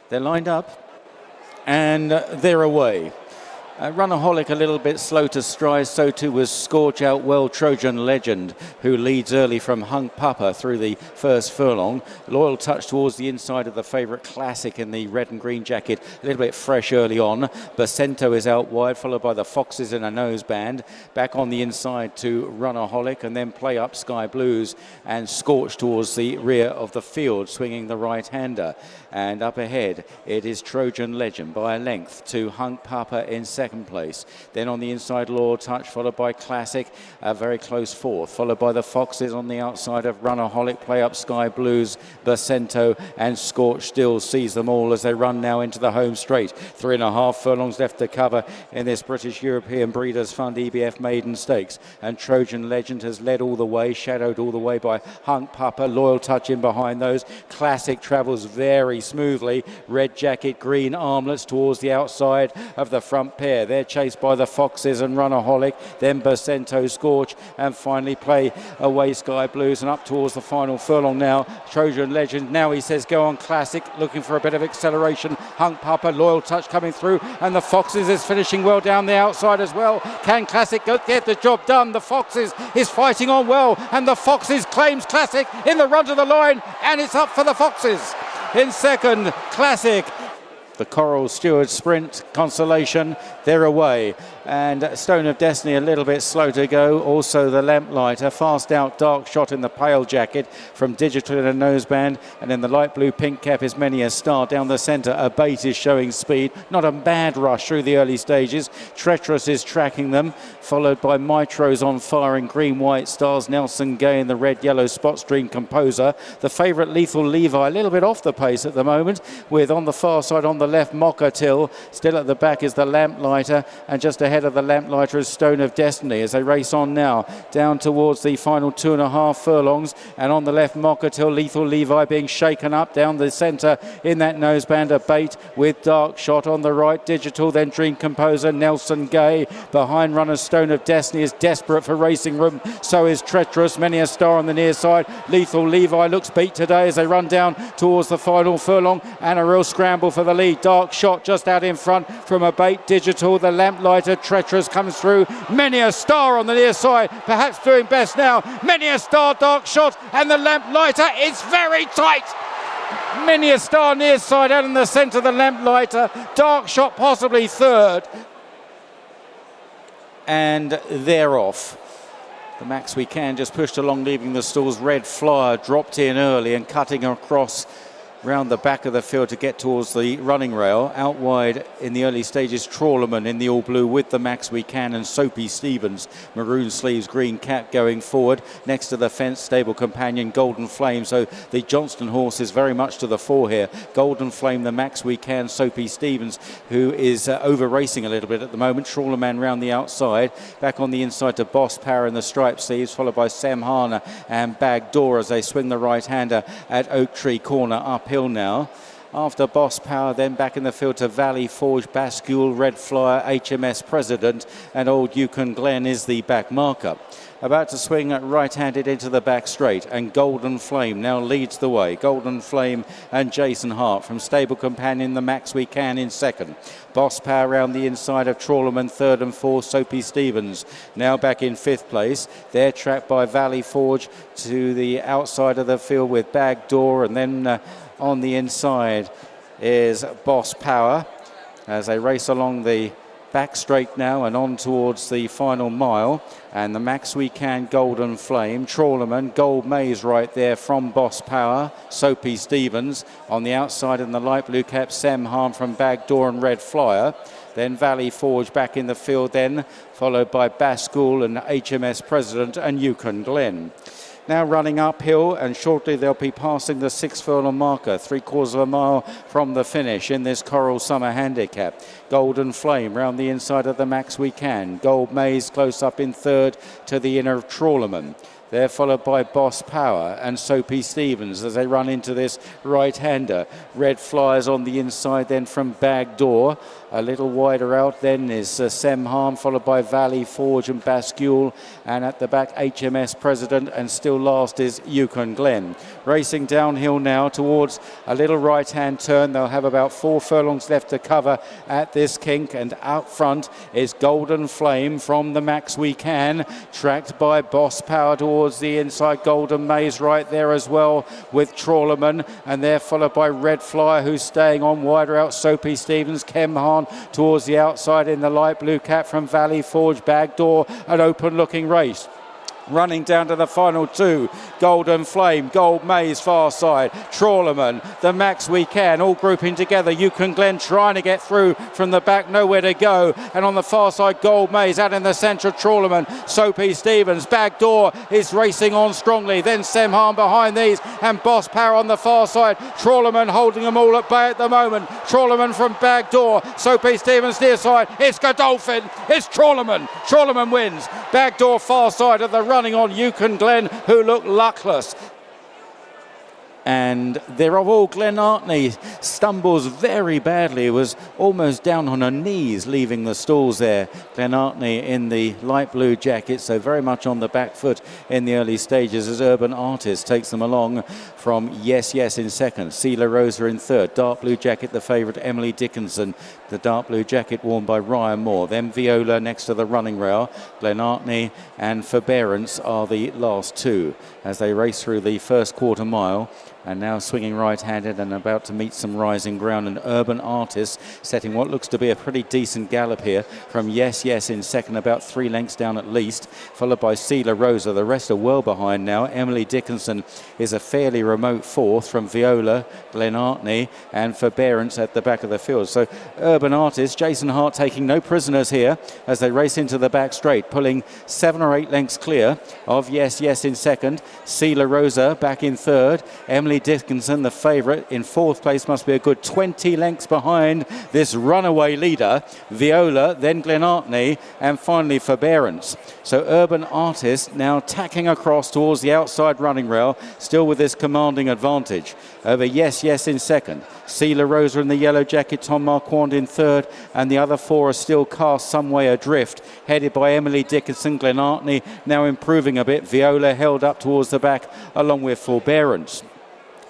They're lined up and they're away. Runaholic a little bit slow to stride, so too was Scorch Out Well Trojan Legend, who leads early from Hunk Papa through the first furlong. Loyal Touch towards the inside of the favourite Classic in the red and green jacket, a little bit fresh early on. Bacento is out wide, followed by the Foxes in a noseband. Back on the inside to Runaholic, and then Play Up Sky Blues and Scorch towards the rear of the field, swinging the right-hander. And up ahead, it is Trojan Legend by a length to Hunk Papa in second place. Then on the inside, Loyal Touch, followed by Classic, a very close fourth, followed by the Foxes on the outside of Runaholic, Play Up Sky Blues, Bacento, and Scorch still sees them all as they run now into the home straight. 3.5 furlongs left to cover in this British European Breeders' Fund EBF Maiden Stakes. And Trojan Legend has led all the way, shadowed all the way by Hunk Papa. Loyal Touch in behind those. Classic travels very smoothly. Red jacket, green armlets towards the outside of the front pair. They're chased by the Foxes and Runaholic, then Bacento, Scorch, and finally Play Away Sky Blues. And up towards the final furlong now, Trojan Legend. Now he says go on Classic, looking for a bit of acceleration. Hunk Papa, Loyal Touch coming through, and the Foxes is finishing well down the outside as well. Can Classic get the job done? The Foxes is fighting on well, and the Foxes claims Classic in the run to the line, and it's up for the Foxes. In second, Classic. The Coral Stewards Sprint Consolation, they're away. And Stone of Destiny a little bit slow to go. Also the Lamplighter, fast out, Dark Shot in the pale jacket from Digital in a noseband. And in the light blue pink cap is Many a Star. Down the centre, Abate is showing speed. Not a bad rush through the early stages. Treacherous is tracking them, followed by Mitros on fire in green, white stars. Nelson Gay in the red, yellow spot stream Composer. The favourite Lethal Levi a little bit off the pace at the moment, with on the far side on the left Mockatil. Still at the back is the Lamplighter, and just ahead of the Lamplighter is Stone of Destiny as they race on now down towards the final 2.5 furlongs. And on the left, Mockatil, Lethal Levi being shaken up down the centre in that noseband. Abate with Dark Shot on the right, Digital, then Dream Composer, Nelson Gay. Behind runners, Stone of Destiny is desperate for racing room, so is Treacherous. Many a Star on the near side. Lethal Levi looks beat today as they run down towards the final furlong, and a real scramble for the lead. Dark Shot just out in front from Abate, Digital, the Lamplighter. Treacherous comes through. Many a Star on the near side, perhaps doing best now. Many a Star, Dark Shot, and the Lamplighter. It's very tight. Many a Star near side out in the centre, the Lamplighter. Dark Shot possibly third. And they're off. The Max We Can just pushed along, leaving the stalls. Red Flyer dropped in early and cutting across round the back of the field to get towards the running rail. Out wide in the early stages, Trawlerman in the all blue with the Max We Can and Soapy Stevens, maroon sleeves, green cap going forward. Next to the fence, Stable Companion, Golden Flame. So the Johnston horse is very much to the fore here. Golden Flame, the Max We Can, Soapy Stevens, who is over racing a little bit at the moment. Trawlerman round the outside. Back on the inside to Boss Power in the striped sleeves, followed by Sam Harner and Bag Door as they swing the right-hander at Oak Tree Corner uphill now. After Boss Power, then back in the field to Valley Forge, Bascule, Red Flyer, HMS President, and Old Yukon Glen is the back marker. About to swing right-handed into the back straight, and Golden Flame now leads the way. Golden Flame and Jason Hart from Stable Companion, the Max We Can in second. Boss Power round the inside of Trawlerman, third and fourth. Soapy Stevens now back in fifth place. They're tracked by Valley Forge to the outside of the field with Bag Door, and then on the inside is Boss Power as they race along the back straight now and on towards the final mile. And the Max We Can, Golden Flame, Trawlerman, Gold Maze right there from Boss Power, Soapy Stevens on the outside in the light blue cap, Sam Harm from Bag Door and Red Flyer. Then Valley Forge back in the field then, followed by Bascule and HMS President and Yukon Glen. Now running uphill, and shortly they'll be passing the 6 furlong marker, 3/4 of a mile from the finish in this Coral Summer Handicap. Golden Flame round the inside of the Max We Can. Gold Maze close up in third to the inner of Trawlerman. They're followed by Boss Power and Soapy Stevens as they run into this right-hander. Red Flyers on the inside then from Bagdoor. A little wider out then is Semharm, followed by Valley Forge and Bascule. And at the back, HMS President, and still last is Yukon Glen. Racing downhill now towards a little right-hand turn. They'll have about 4 furlongs left to cover at this kink. And out front is Golden Flame from the Max We Can, tracked by Boss Power towards the inside. Golden Maze right there as well with Trawlerman. And they're followed by Red Flyer, who's staying on wider out. Soapy Stevens, Kemhan towards the outside in the light blue cap from Valley Forge. Bagdoor, an open looking race. Running down to the final 2, Golden Flame, Gold Maze far side, Trawlerman, the Max We Can, all grouping together. Yukon Glen trying to get through from the back, nowhere to go. And on the far side, Gold Maze out in the centre, Trawlerman, Soapy Stevens. Bagdoor is racing on strongly. Then Semharm behind these, and Boss Power on the far side. Trawlerman holding them all at bay at the moment. Trawlerman from Bagdoor, Soapy Stevens near side. It's Godolphin, it's Trawlerman. Trawlerman wins. Bagdoor far side of the running on Yukon Glen, who look luckless. And they're all Glenartney stumbles very badly, was almost down on her knees leaving the stalls there. Glenartney in the light blue jacket, so very much on the back foot in the early stages as Urban Artist takes them along from Yes Yes in second, Sealer Rosa in third, dark blue jacket the favourite Emily Dickinson, the dark blue jacket worn by Ryan Moore, then Viola next to the running rail. Glenartney and Forbearance are the last 2 as they race through the first quarter mile. And now swinging right-handed and about to meet some rising ground. And Urban Artist setting what looks to be a pretty decent gallop here from Yes Yes in second, about 3 lengths down at least, followed by Sealer Rosa. The rest are well behind now. Emily Dickinson is a fairly remote 4th from Viola, Glenartney and Forbearance at the back of the field. So Urban Artist, Jason Hart taking no prisoners here as they race into the back straight, pulling 7 or 8 lengths clear of Yes Yes in second, Sealer Rosa back in third, Emily Dickinson, the favourite, in 4th place, must be a good 20 lengths behind this runaway leader, Viola, then Glenartney, and finally Forbearance. So Urban Artist now tacking across towards the outside running rail, still with this commanding advantage over Yes Yes in second, Sealer Rosa in the yellow jacket, Tom Marquand in third, and the other 4 are still cast some way adrift, headed by Emily Dickinson. Glenartney now improving a bit, Viola held up towards the back along with Forbearance.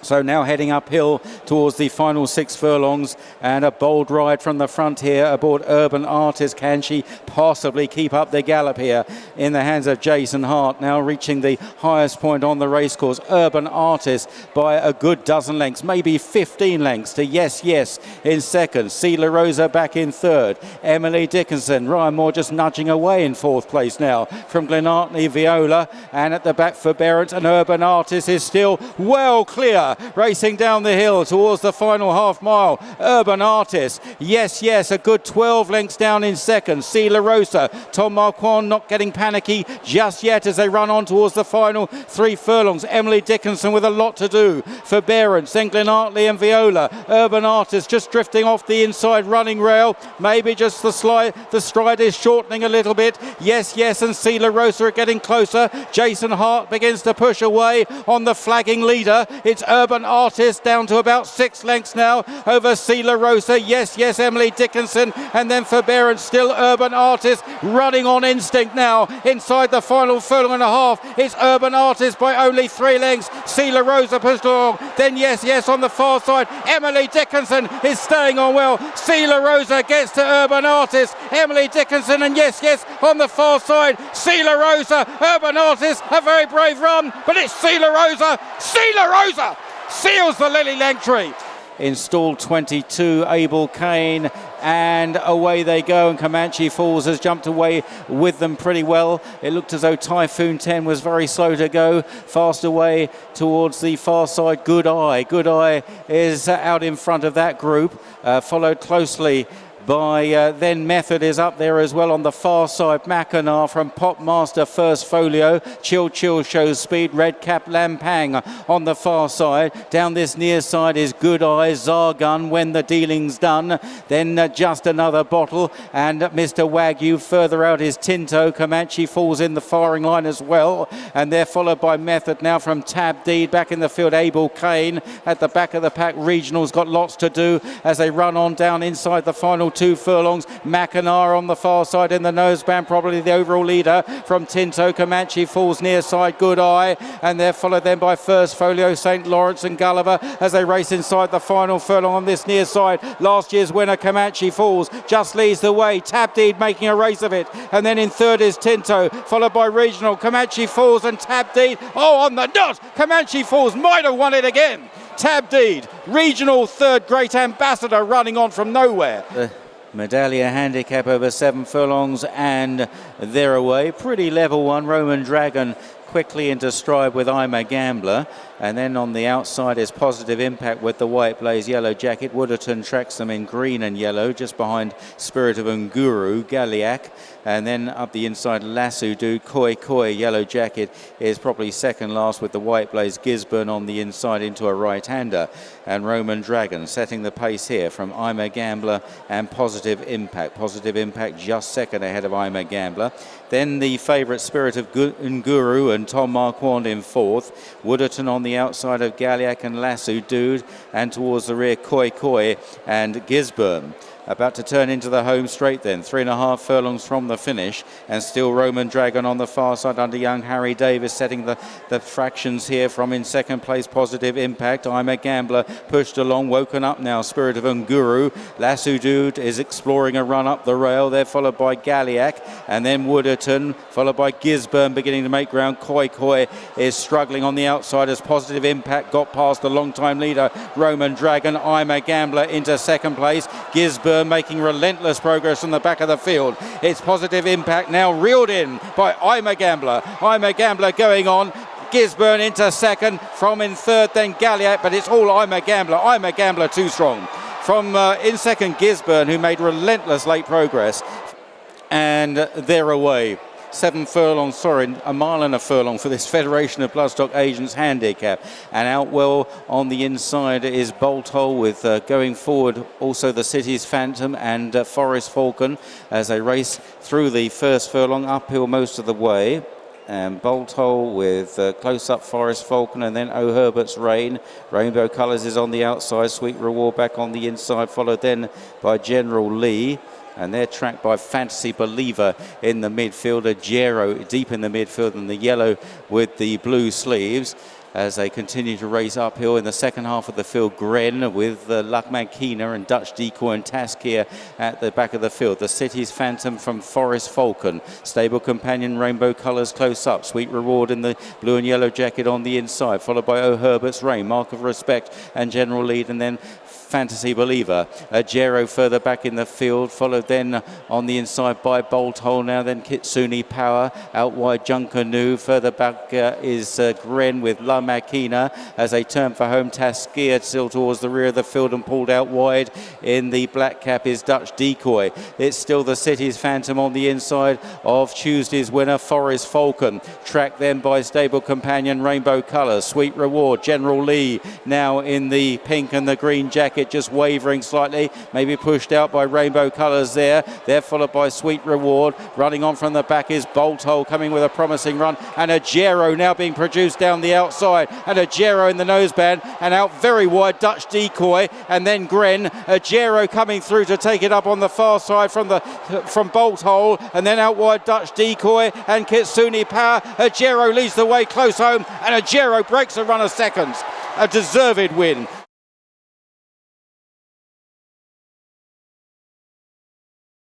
So now heading uphill towards the final 6 furlongs, and a bold ride from the front here aboard Urban Artist. Can she possibly keep up the gallop here in the hands of Jason Hart, now reaching the highest point on the racecourse? Urban Artist by a good dozen lengths, maybe 15 lengths to Yes Yes in second, Sealer Rosa back in third, Emily Dickinson, Ryan Moore just nudging away in 4th place now from Glenartney, Viola, and at the back Forbearance, and Urban Artist is still well clear. Racing down the hill towards the final half mile, Urban Artist, Yes Yes, a good 12 lengths down in second, Sealer Rosa, Tom Marquand not getting panicky just yet as they run on towards the final 3 furlongs. Emily Dickinson with a lot to do, Forbearance, then Glenartney and Viola. Urban Artist just drifting off the inside running rail, maybe just the stride is shortening a little bit. Yes Yes and Sealer Rosa are getting closer. Jason Hart begins to push away on the flagging leader. It's Urban Artist down to about 6 lengths now over Sealer Rosa. Yes Yes, Emily Dickinson, and then Forbearance, still Urban Artist running on instinct now inside the final furlong and a half. It's Urban Artist by only 3 lengths. Sealer Rosa pushed along, then Yes Yes on the far side. Emily Dickinson is staying on well. Sealer Rosa gets to Urban Artist, Emily Dickinson and Yes Yes on the far side. Sealer Rosa, Urban Artist, a very brave run, but it's Sealer Rosa. Sealer Rosa seals the Lillie Langtry. In stall 22, Abel Kane, and away they go, and Comanche Falls has jumped away with them pretty well. It looked as though Typhoon 10 was very slow to go, fast away towards the far side. Good Eye is out in front of that group, followed closely by then Method is up there as well on the far side. Mackinac from Popmaster First Folio. Chill shows speed. Red Cap Lampang on the far side. Down this near side is Good Eyes, Zargun when the dealing's done. Then Just Another Bottle, and Mr. Wagyu. Further out is Tinto. Comanche falls in the firing line as well, and they're followed by Method now from Tab Deed. Back in the field, Abel Kane at the back of the pack. Regional's got lots to do as they run on down inside the final 2 furlongs. Mackinac on the far side in the noseband, probably the overall leader from Tinto. Comanche falls near side, Good Eye, and they're followed then by First Folio, St. Lawrence and Gulliver as they race inside the final furlong on this near side. Last year's winner Comanche falls, just leads the way. Tab Deed making a race of it, and then in third is Tinto, followed by Regional. Comanche falls and Tab Deed, on the dot. Comanche falls, might have won it again. Tab Deed, Regional third, Great Ambassador running on from nowhere. Medallia Handicap over 7 furlongs and they're away. Pretty level one. Roman Dragon quickly into stride with I'm a Gambler, and then on the outside is Positive Impact with the white blaze yellow jacket. Wooderton tracks them in green and yellow just behind Spirit of Unguru, Galiac, and then up the inside Lasso Dude, Koi yellow jacket is probably second last with the white blaze Gisborne on the inside into a right-hander, and Roman Dragon setting the pace here from I'm a Gambler and Positive Impact. Positive Impact just second ahead of I'm a Gambler. Then the favourite Spirit of Unguru and Tom Marquand in fourth. Wooderton on the outside of Galiac and Lasso Dude, and towards the rear Koi and Gisborne. About to turn into the home straight then, 3.5 furlongs from the finish, and still Roman Dragon on the far side under young Harry Davis setting the fractions here from in second place Positive Impact. I'm a Gambler pushed along, woken up now, Spirit of Unguru. Lasso Dude is exploring a run up the rail, they're followed by Galiac, and then Wooderton, followed by Gisborne beginning to make ground. Koi is struggling on the outside as Positive Impact got past the long time leader Roman Dragon. I'm a Gambler into second place. Gisborne making relentless progress from the back of the field. It's Positive Impact now reeled in by I'm a Gambler. I'm a Gambler going on. Gisborne into second, from in third then Galiac, but it's all I'm a Gambler. I'm a Gambler too strong. From in second Gisborne, who made relentless late progress, and they're away. 7 furlongs, a mile and a furlong for this Federation of Bloodstock Agents Handicap. And out well on the inside is Bolt Hole with going forward also the City's Phantom and Forest Falcon as they race through the first furlong uphill most of the way. And Bolt Hole with close-up Forest Falcon, and then O'Herbert's Rain. Rainbow Colours is on the outside, Sweet Reward back on the inside, followed then by General Lee. And they're tracked by Fantasy Believer in the midfield, a Gero deep in the midfield, and the yellow with the blue sleeves as they continue to race uphill. In the second half of the field, Gren with Luck Mankina and Dutch Decoy and Taskier at the back of the field. The City's Phantom from Forest Falcon. Stable Companion, Rainbow Colours close up. Sweet Reward in the blue and yellow jacket on the inside, followed by O'Herbert's Rain, Mark of Respect and General Lead, and then Fantasy Believer. Gero further back in the field, followed then on the inside by Bolt Hole now, then Kitsune Power, out wide Junkanu, further back is Gren with La Makina as they turn for home. Taskier still towards the rear of the field and pulled out wide in the black cap is Dutch Decoy. It's still the City's Phantom on the inside of Tuesday's winner Forest Falcon, tracked then by Stable Companion Rainbow Colours. Sweet Reward, General Lee now in the pink and the green jacket, just wavering slightly, maybe pushed out by Rainbow Colours there. They're followed by Sweet Reward. Running on from the back is Bolt Hole coming with a promising run, and a Gero now being produced down the outside, and a Gero in the noseband, and out very wide Dutch Decoy, and then Gren. A Gero coming through to take it up on the far side from Bolt Hole, and then out wide Dutch Decoy and Kitsune Power. A Gero leads the way close home, and a Gero breaks a run of seconds. A deserved win